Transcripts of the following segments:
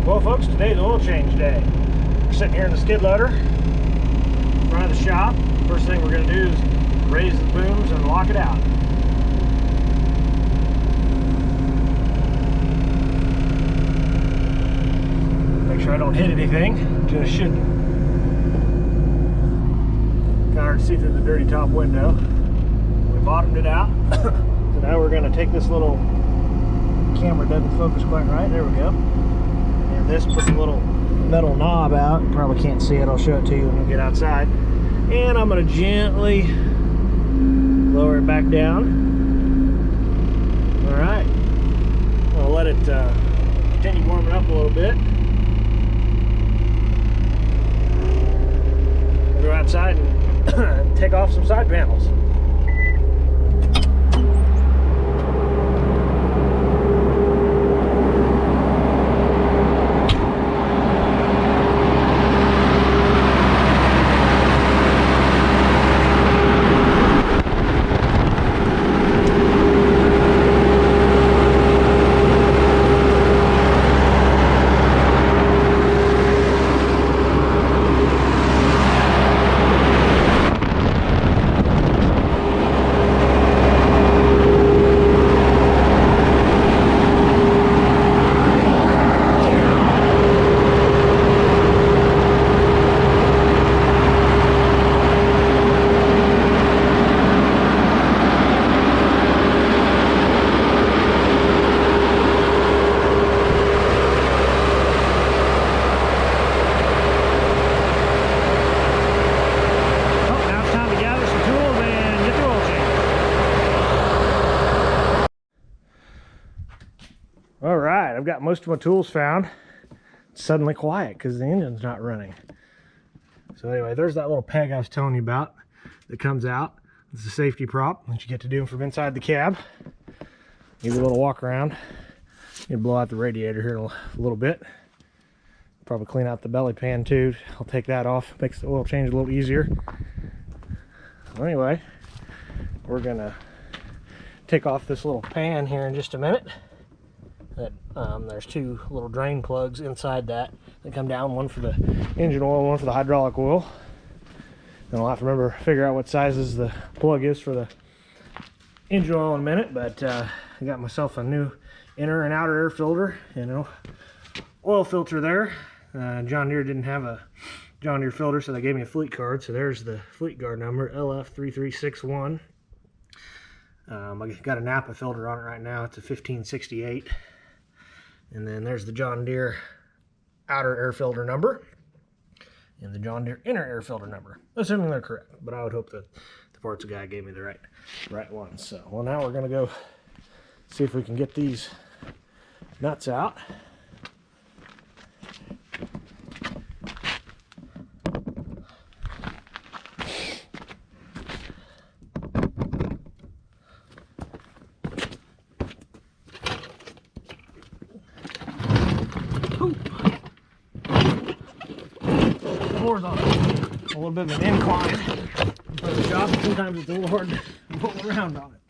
Well folks, today's oil change day. We're sitting here in the skid loader in front of the shop. First thing we're going to do is raise the booms and lock it out. Make sure I don't hit anything. Just shouldn't. Kind of hard to see through the dirty top window. We bottomed it out. So now we're going to take this little camera, doesn't focus quite right. There we go. And this puts a little metal knob out. You probably can't see it. I'll show it to you when we get outside. And I'm going to gently lower it back down. All right. I'll let it continue warming up a little bit. We'll go outside and take off some side panels. All right, I've got most of my tools found. It's suddenly quiet because the engine's not running. So anyway, there's that little peg I was telling you about that comes out. It's a safety prop that you get to do from inside the cab. Give you a little walk around. You blow out the radiator here in a little bit. Probably clean out the belly pan too. I'll take that off. Makes the oil change a little easier. Well, anyway, we're gonna take off this little pan here in just a minute. There's two little drain plugs inside that come down, one for the engine oil, one for the hydraulic oil. Then I'll have to figure out what sizes the plug is for the engine oil in a minute, but I got myself a new inner and outer air filter, oil filter there. John Deere didn't have a John Deere filter, so they gave me a fleet card. So there's the fleet card number, LF3361. I got a Napa filter on it right now. It's a 1568. And then there's the John Deere outer air filter number and the John Deere inner air filter number, assuming they're correct. But I would hope that the parts guy gave me the right ones. So, well, now we're going to go see if we can get these nuts out. On a little bit of an incline for the job. Sometimes it's a little hard to pull around on it.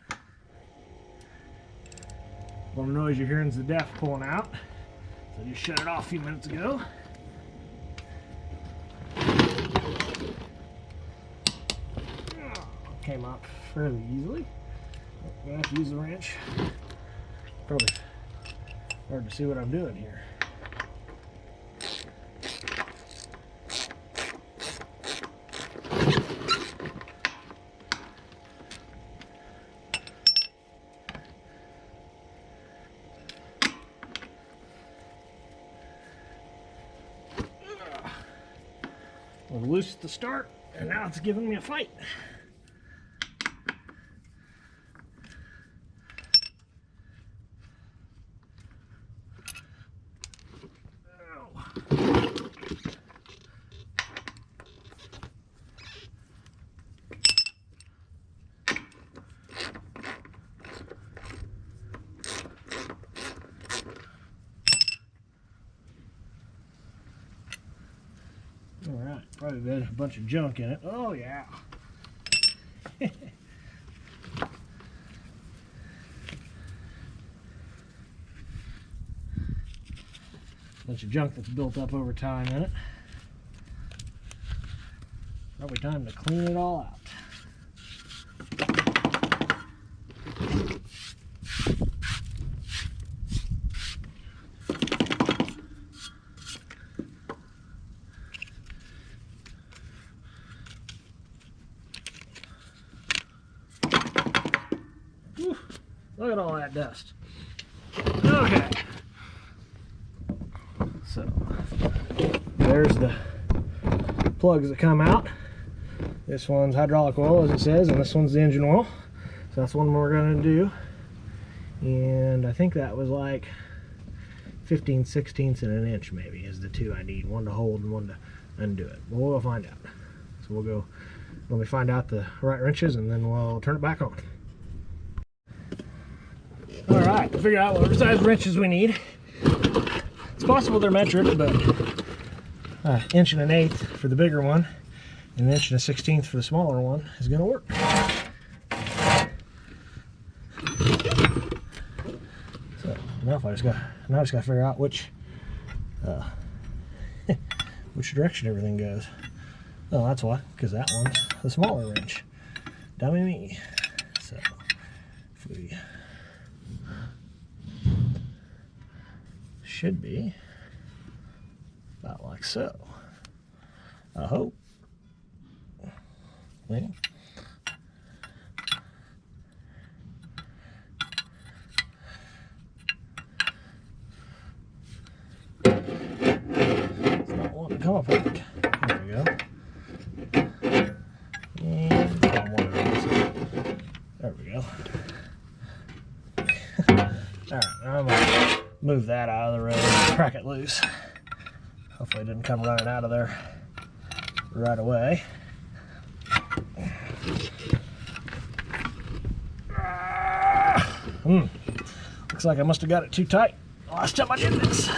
One noise you're hearing is the DEF pulling out. So I just shut it off a few minutes ago. Came up fairly easily. I'm gonna have to use the wrench. Probably hard to see what I'm doing here. It was loose at the start, and now it's giving me a fight. Alright, probably got a bunch of junk in it. Oh yeah. Bunch of junk that's built up over time in it. Probably time to clean it all out. Whew, look at all that dust. Okay. So there's the plugs that come out. This one's hydraulic oil, as it says, and this one's the engine oil. So that's one we're going to do. And I think that was like 15/16 and an inch maybe is the two I need. One to hold and one to undo it. But we'll find out. So we'll go, let me find out the right wrenches and then we'll turn it back on. All right, to figure out what size wrenches we need. It's possible they're metric, but 1 1/8" for the bigger one and 1 1/16" for the smaller one is going to work. So now I just got to figure out which which direction everything goes. Oh, that's why, because that one's the smaller wrench. Dummy me. So if we should be about like so. I hope. Maybe. It's not wanting to come apart. There we go. And on one of those. There we go. Alright, now I'm gonna move that out of the road and crack it loose. Hopefully it didn't come running out of there right away. Looks like I must have got it too tight last time I did this.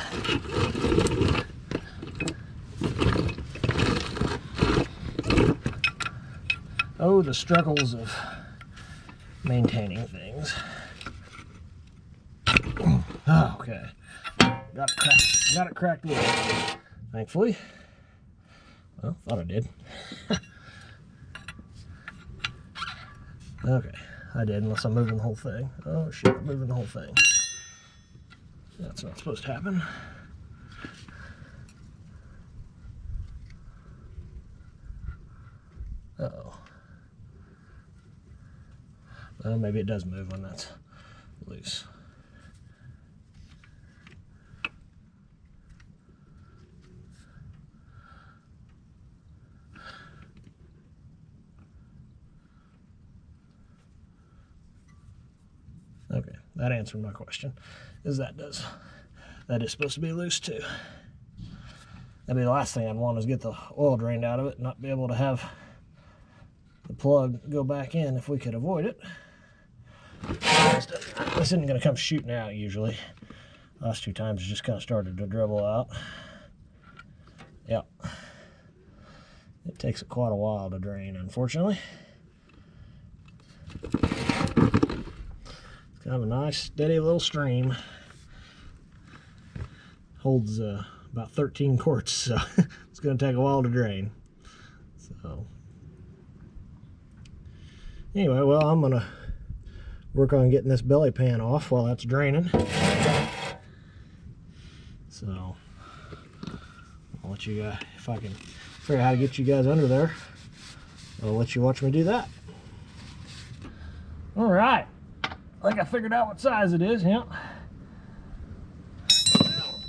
Oh, the struggles of maintaining things. Oh, okay. Got it cracked loose. Thankfully. Well, thought I did. Okay, I did, unless I'm moving the whole thing. Oh shit, I'm moving the whole thing. That's not supposed to happen. Uh-oh. Well, maybe it does move when that's loose. Okay, that answered my question. That is supposed to be loose too. That'd be the last thing I'd want is get the oil drained out of it and not be able to have the plug go back in if we could avoid it. This isn't going to come shooting out usually. Last 2 times it just kind of started to dribble out. Yep. It takes it quite a while to drain, unfortunately. It's kind of a nice, steady little stream. Holds about 13 quarts, so it's going to take a while to drain. So, anyway, well, I'm going to work on getting this belly pan off while that's draining. So, I'll let you guys, if I can figure out how to get you guys under there, I'll let you watch me do that. All right. I think I figured out what size it is, yeah.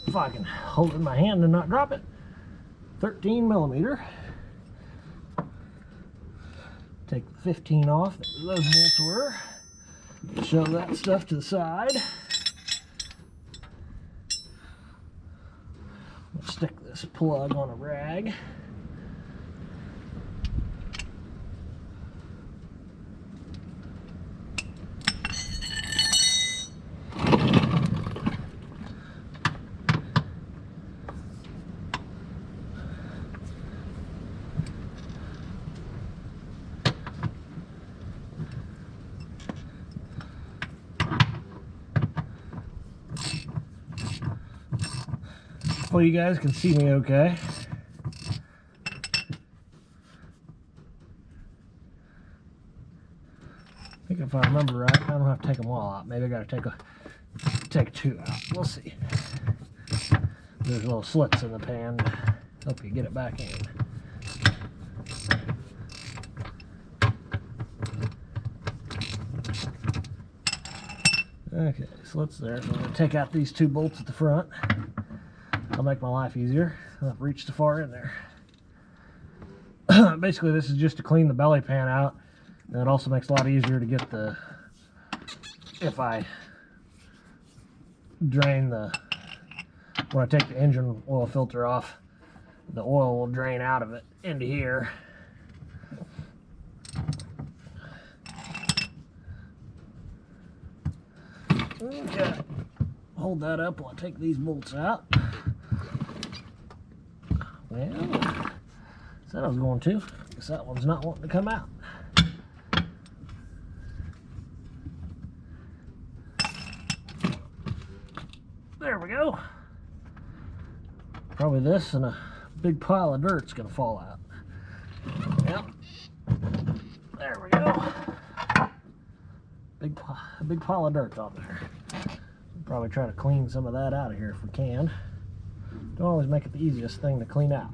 If I can hold it in my hand and not drop it. 13 millimeter. Take the 15 off that those bolts were. Shove that stuff to the side. Let's stick this plug on a rag. Hopefully you guys can see me okay. I think if I remember right, I don't have to take them all out. Maybe I gotta take 2 out. We'll see. There's little slits in the pan to help you get it back in. Okay, slits there. So I'm gonna take out these 2 bolts at the front. That'll make my life easier. I'll reach too far in there. Basically, this is just to clean the belly pan out. And it also makes it a lot easier to get the, if I drain the, when I take the engine oil filter off, the oil will drain out of it into here. Okay, hold that up while I take these bolts out. Well, said I was going to. Guess that one's not wanting to come out. There we go. Probably this and a big pile of dirt's gonna fall out. Yep. There we go. Big pile of dirt on there. We'll probably try to clean some of that out of here if we can. Don't always make it the easiest thing to clean out.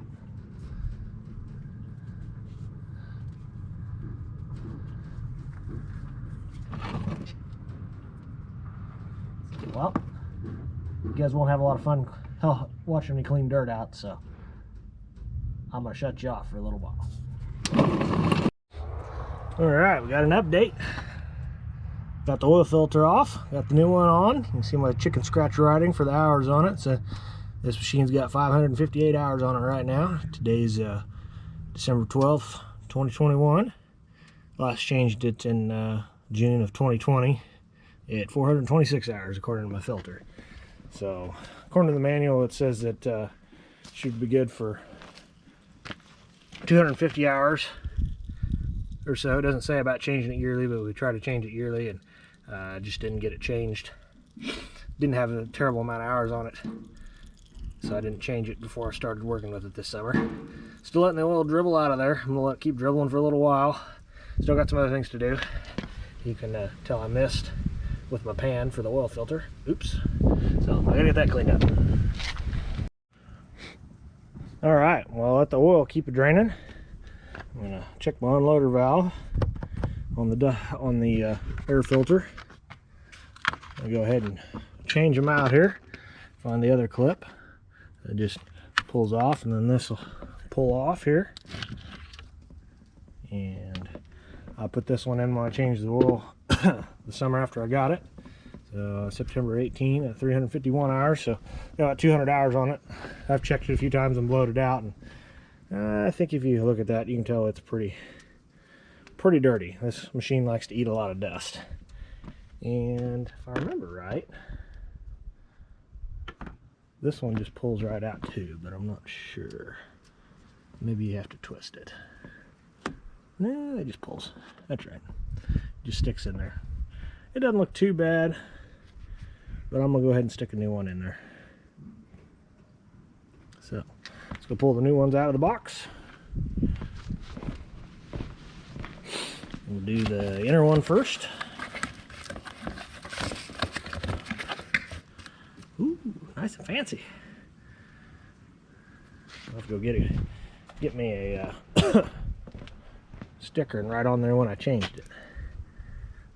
Well, you guys won't have a lot of fun watching me clean dirt out, so I'm gonna shut you off for a little while. Alright, we got an update. Got the oil filter off, got the new one on. You can see my chicken scratch writing for the hours on it. So this machine's got 558 hours on it right now. Today's December 12th, 2021. Last changed it in June of 2020 at 426 hours according to my filter. So according to the manual, it says that should be good for 250 hours or so. It doesn't say about changing it yearly, but we tried to change it yearly and just didn't get it changed. Didn't have a terrible amount of hours on it, so I didn't change it before I started working with it this summer. Still letting the oil dribble out of there. I'm gonna let it keep dribbling for a little while. Still got some other things to do. You can tell I missed with my pan for the oil filter. Oops. So I gotta get that cleaned up. All right, well, I'll let the oil keep it draining. I'm gonna check my unloader valve on the air filter. I'll go ahead and change them out here. Find the other clip. It just pulls off, and then this will pull off here. And I'll put this one in when I change the oil the summer after I got it. So September 18 at 351 hours. So got about 200 hours on it. I've checked it a few times and blowed it out, and I think if you look at that, you can tell it's pretty dirty. This machine likes to eat a lot of dust. And if I remember right, this one just pulls right out too, but I'm not sure. Maybe you have to twist it. No, it just pulls. That's right. Just sticks in there. It doesn't look too bad, but I'm gonna go ahead and stick a new one in there. So let's go pull the new ones out of the box. We'll do the inner one first. Ooh, nice and fancy. I'll have to go get me a sticker and write on there when I changed it.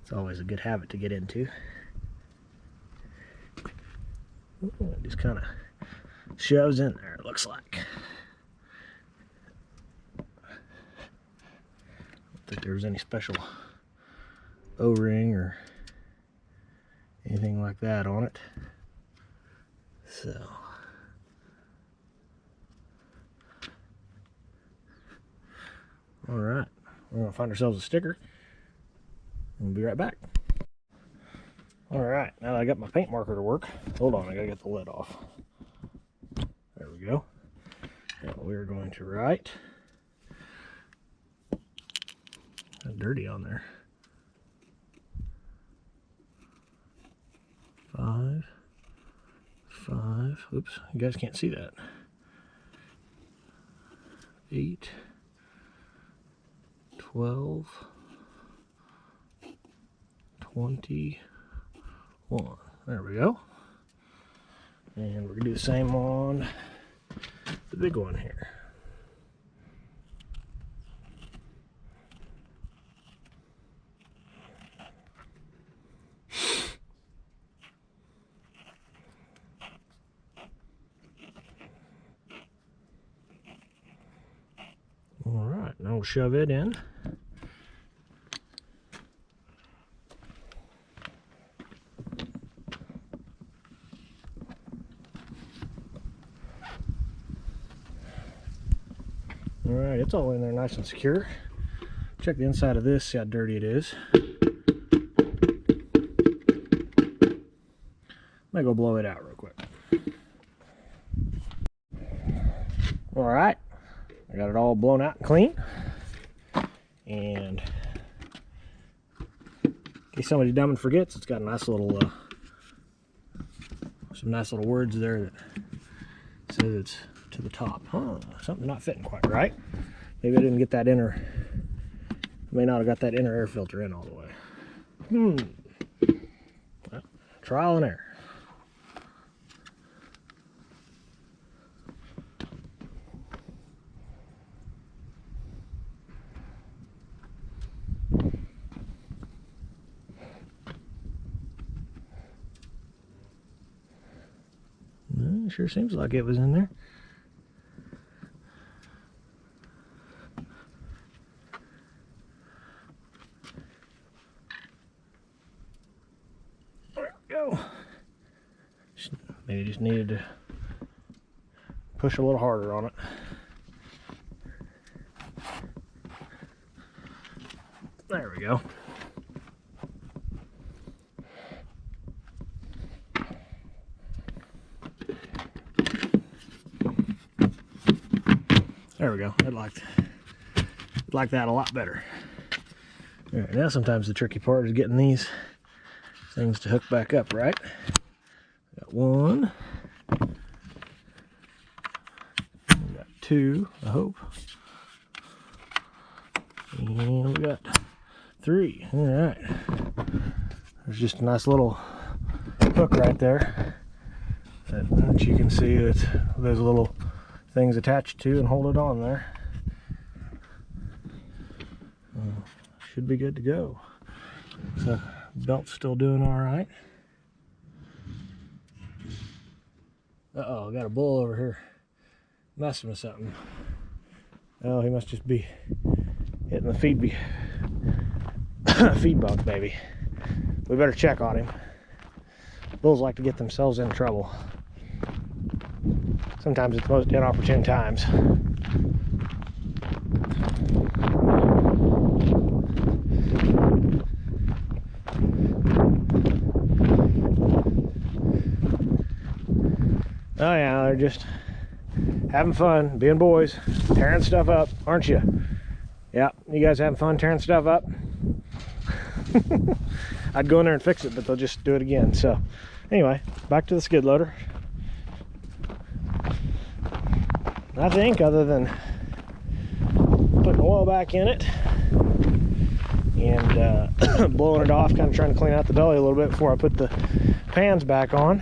It's always a good habit to get into. Ooh, it just kind of shows in there, it looks like. I don't think there was any special O-ring or anything like that on it. So all right, we're gonna find ourselves a sticker. We'll be right back. All right, now that I got my paint marker to work, hold on, I gotta get the lid off. There we go. And we're going to write. That's dirty on there. 5, 5. Oops, you guys can't see that. 8, 12, 21. There we go. And we're gonna do the same on the big one here. All right, now we'll shove it in. All right, it's all in there nice and secure. Check the inside of this, see how dirty it is. Might go blow it out real quick. All right, I got it all blown out and clean. And in case somebody's dumb and forgets, it's got a nice little, some nice little words there that says it's to the top. Huh, something not fitting quite right. Maybe I didn't get that inner, may not have got that inner air filter in all the way. Well, trial and error. Sure seems like it was in there. There we go. Maybe just needed to push a little harder on it. There we go. There we go. I like that a lot better. All right, now sometimes the tricky part is getting these things to hook back up, right? Got 1. We got 2, I hope. And we got 3. All right. There's just a nice little hook right there that you can see that there's little things attached to and hold it on there. Should be good to go. So belt's still doing all right. Uh-oh, I got a bull over here messing with something. Oh, he must just be hitting the feed bunk, maybe. We better check on him. Bulls like to get themselves in trouble. Sometimes it's the most inopportune times. Oh yeah, they're just having fun, being boys, tearing stuff up, aren't you? Yeah, you guys having fun tearing stuff up? I'd go in there and fix it, but they'll just do it again. So anyway, back to the skid loader. I think other than putting oil back in it and blowing it off, kind of trying to clean out the belly a little bit before I put the pans back on,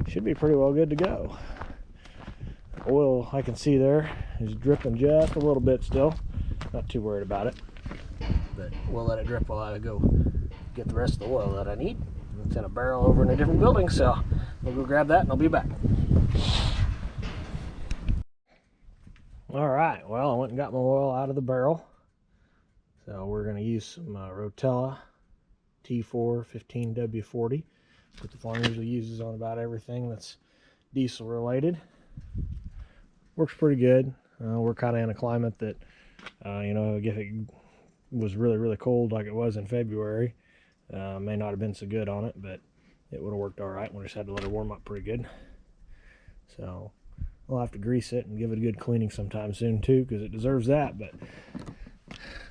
should be pretty well good to go. Oil, I can see there, is dripping just a little bit still. Not too worried about it, but we'll let it drip while I go get the rest of the oil that I need. It's in a barrel over in a different building, so we'll go grab that and I'll be back. All right, well, I went and got my oil out of the barrel. So we're going to use some Rotella T4 15W40 that the farm usually uses on about everything that's diesel related. Works pretty good. We're kind of in a climate that, you know, if it was really cold like it was in February, may not have been so good on it, but it would have worked all right. We just had to let it warm up pretty good. So we'll have to grease it and give it a good cleaning sometime soon too, because it deserves that. But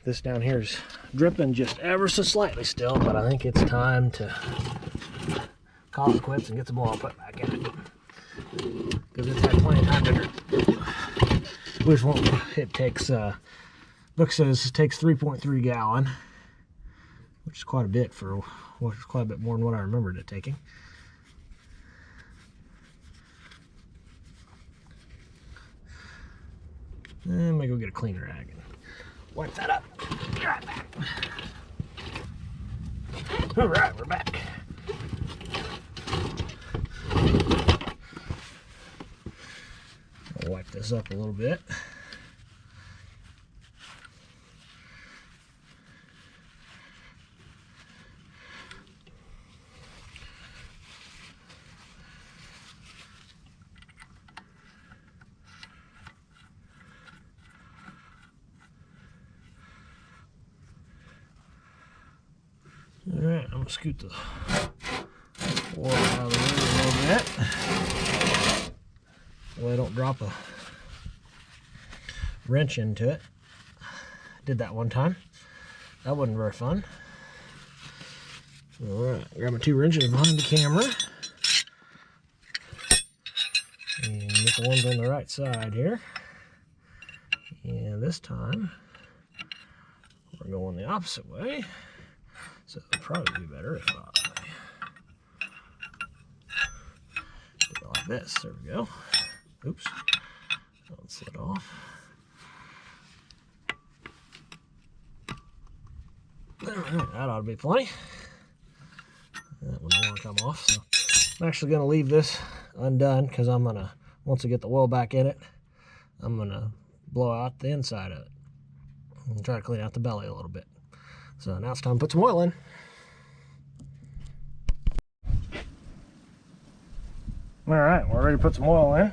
this down here is dripping just ever so slightly still, but I think it's time to call it quits and get some oil put back in it. Because it's had plenty of time to which one it takes book says it takes 3.3 gallon, which is quite a bit for which is quite a bit more than what I remembered it taking. And let me go get a cleaner rag and wipe that up. Be right back. All right, we're back. I'll wipe this up a little bit. All right, I'm gonna scoot the oil out of the way a little bit so I don't drop a wrench into it. Did that one time. That wasn't very fun. All right, grab my 2 wrenches behind the camera and get the ones on the right side here. And this time we're going the opposite way. So it'd probably be better if I do it like this. There we go. Oops. Don't slid off. Alright, that ought to be plenty. That one don't want to come off. So I'm actually going to leave this undone because I'm going to, once I get the oil back in it, I'm going to blow out the inside of it and try to clean out the belly a little bit. So now it's time to put some oil in. Alright, we're ready to put some oil in.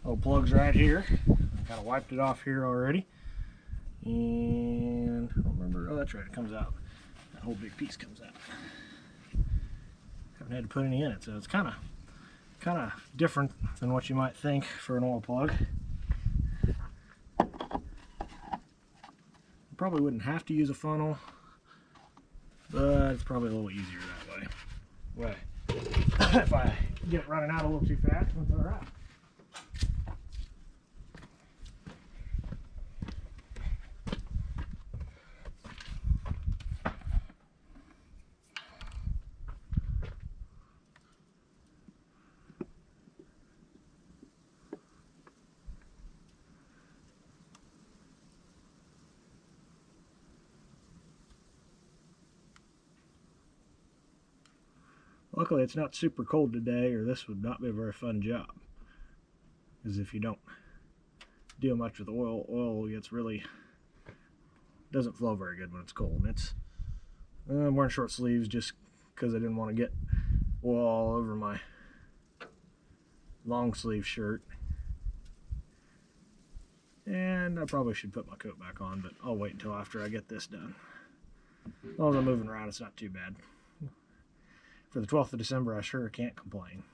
Little plug's right here. Kind of wiped it off here already. And I don't remember, oh that's right, it comes out. That whole big piece comes out. Haven't had to put any in it, so it's kind of different than what you might think for an oil plug. Probably wouldn't have to use a funnel, but it's probably a little easier that way. If I get it running out a little too fast, that's all right. Luckily it's not super cold today, or this would not be a very fun job. Because if you don't deal much with oil gets really, doesn't flow very good when it's cold. And it's, I'm wearing short sleeves just because I didn't want to get oil all over my long sleeve shirt. And I probably should put my coat back on, but I'll wait until after I get this done. As long as I'm moving around, it's not too bad. For the 12th of December, I sure can't complain.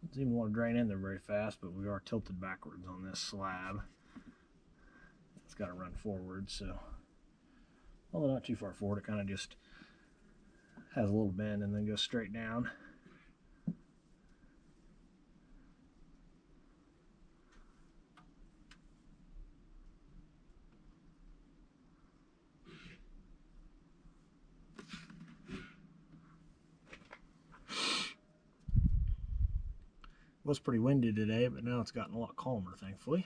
Doesn't even want to drain in there very fast, but we are tilted backwards on this slab. It's got to run forward, so although not too far forward, it kind of just has a little bend and then goes straight down. It was pretty windy today, but now it's gotten a lot calmer, thankfully.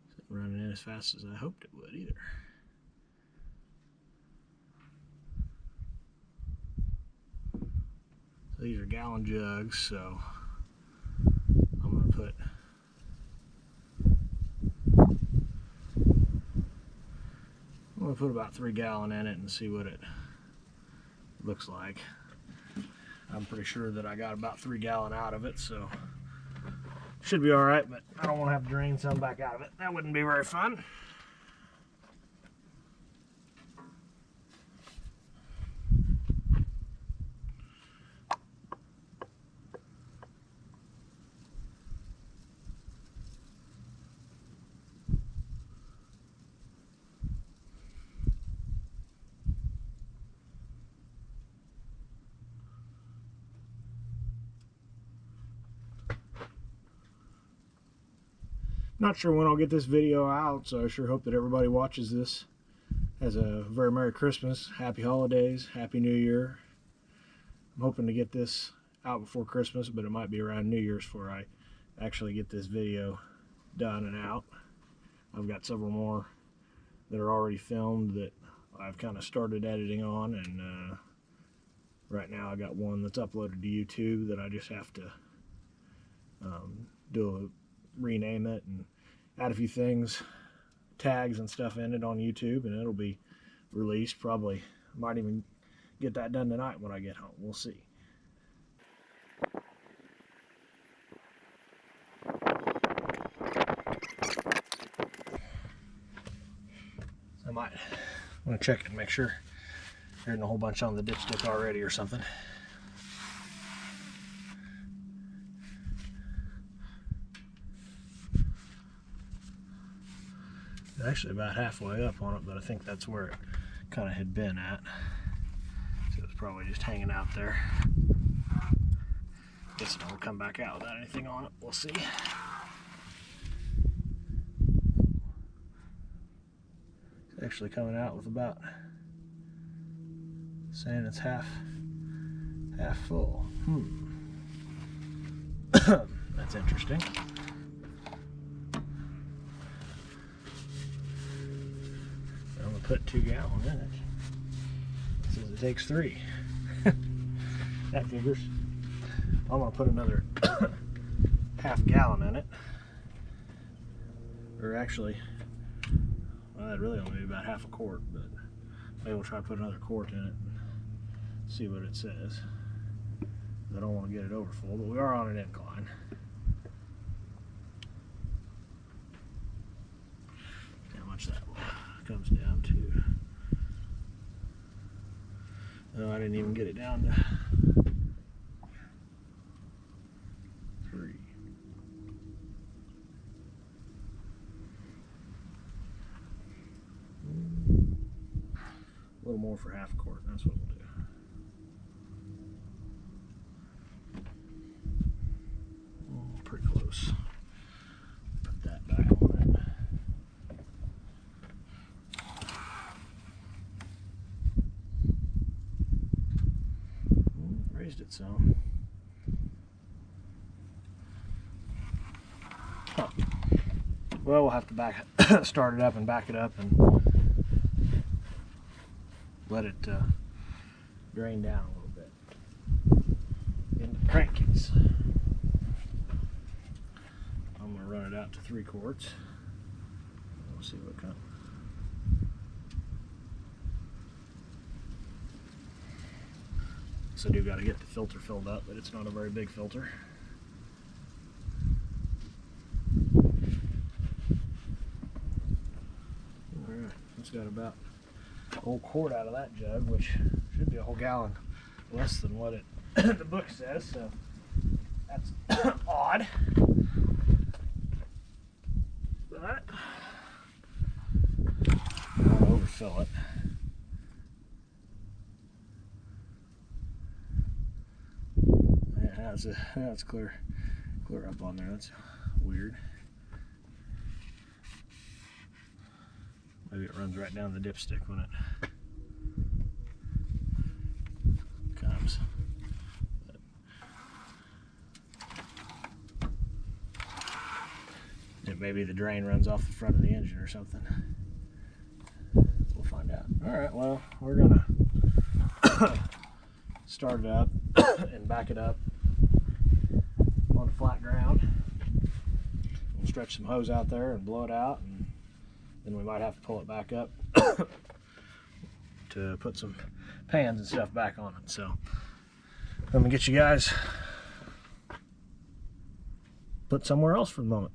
It's not running in as fast as I hoped it would either. So these are gallon jugs, so I'm going to put about 3 gallon in it and see what it looks like. I'm pretty sure that I got about 3 gallon out of it, so Should be all right, but I don't want to have to drain some back out of it. That wouldn't be very fun. Not sure when I'll get this video out, so I sure hope that everybody watches this. Has a very Merry Christmas, Happy Holidays, Happy New Year. I'm hoping to get this out before Christmas, but it might be around New Year's before I actually get this video done and out. I've got several more that are already filmed that I've kind of started editing on, and right now I got one that's uploaded to YouTube that I just have to rename it and add a few things, tags and stuff in it on YouTube, and it'll be released. Probably might even get that done tonight when I get home. We'll see. I might want to check it and make sure there isn't a whole bunch on the dipstick already or something. Actually about halfway up on it, but I think that's where it kind of had been at. So it's probably just hanging out there. Guess it'll come back out without anything on it. We'll see. It's actually coming out with about saying it's half full. That's interesting. Put 2 gallons in it. It says it takes 3. That figures. I'm gonna put another half gallon in it. Or actually, well, that'd really only be about half a quart, but maybe we'll try to put another quart in it and see what it says. I don't want to get it over full, but we are on an incline. See how much that comes down to. No, I didn't even get it down to 3. A little more for half a quart, that's what we'll do. Oh, pretty close. Put that back on it. Raised it some. Huh. Well, we'll have to start it up and back it up and let it drain down a little bit into the crankcase. I'm going to run it out to 3 quarts. We'll see what comes. So I do got to get the filter filled up, but it's not a very big filter. Alright, it's got about a whole quart out of that jug, which should be a whole gallon less than what it the book says, so that's odd. But I don't overfill it. That's clear up on there. That's weird. Maybe it runs right down the dipstick when it comes. Maybe the drain runs off the front of the engine or something. We'll find out. Alright, well, we're gonna start it up and back it up on flat ground. We'll stretch some hose out there and blow it out, and then we might have to pull it back up to put some pans and stuff back on it. So let me get you guys put somewhere else for the moment.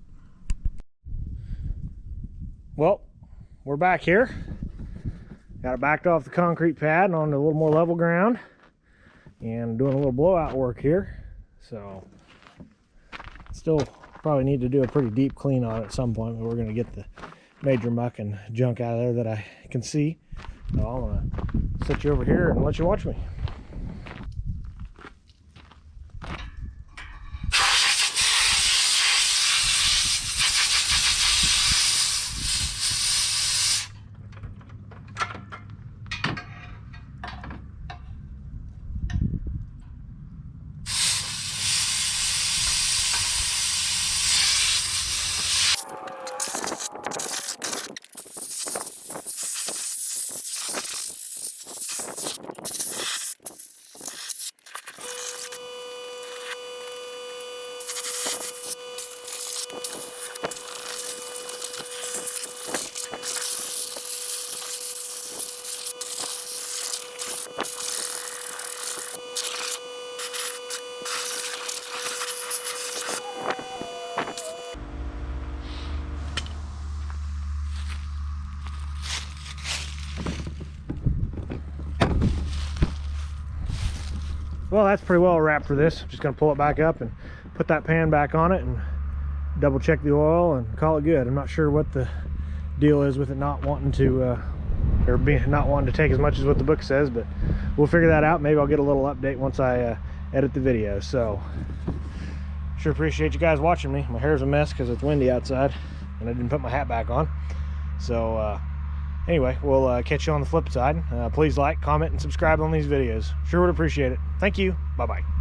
Well, we're back here. Got it backed off the concrete pad and onto a little more level ground, and doing a little blowout work here. So still probably need to do a pretty deep clean on it at some point, but we're going to get the major muck and junk out of there that I can see. So I'm going to set you over here and let you watch me. Well, that's pretty well wrapped for this. I'm just going to pull it back up and put that pan back on it and double check the oil and call it good. I'm not sure what the deal is with it not wanting to not wanting to take as much as what the book says, but we'll figure that out. Maybe I'll get a little update once I edit the video. So sure appreciate you guys watching me. My hair's a mess because it's windy outside and I didn't put my hat back on. So anyway, we'll catch you on the flip side. Please like, comment, and subscribe on these videos. Sure would appreciate it. Thank you. Bye-bye.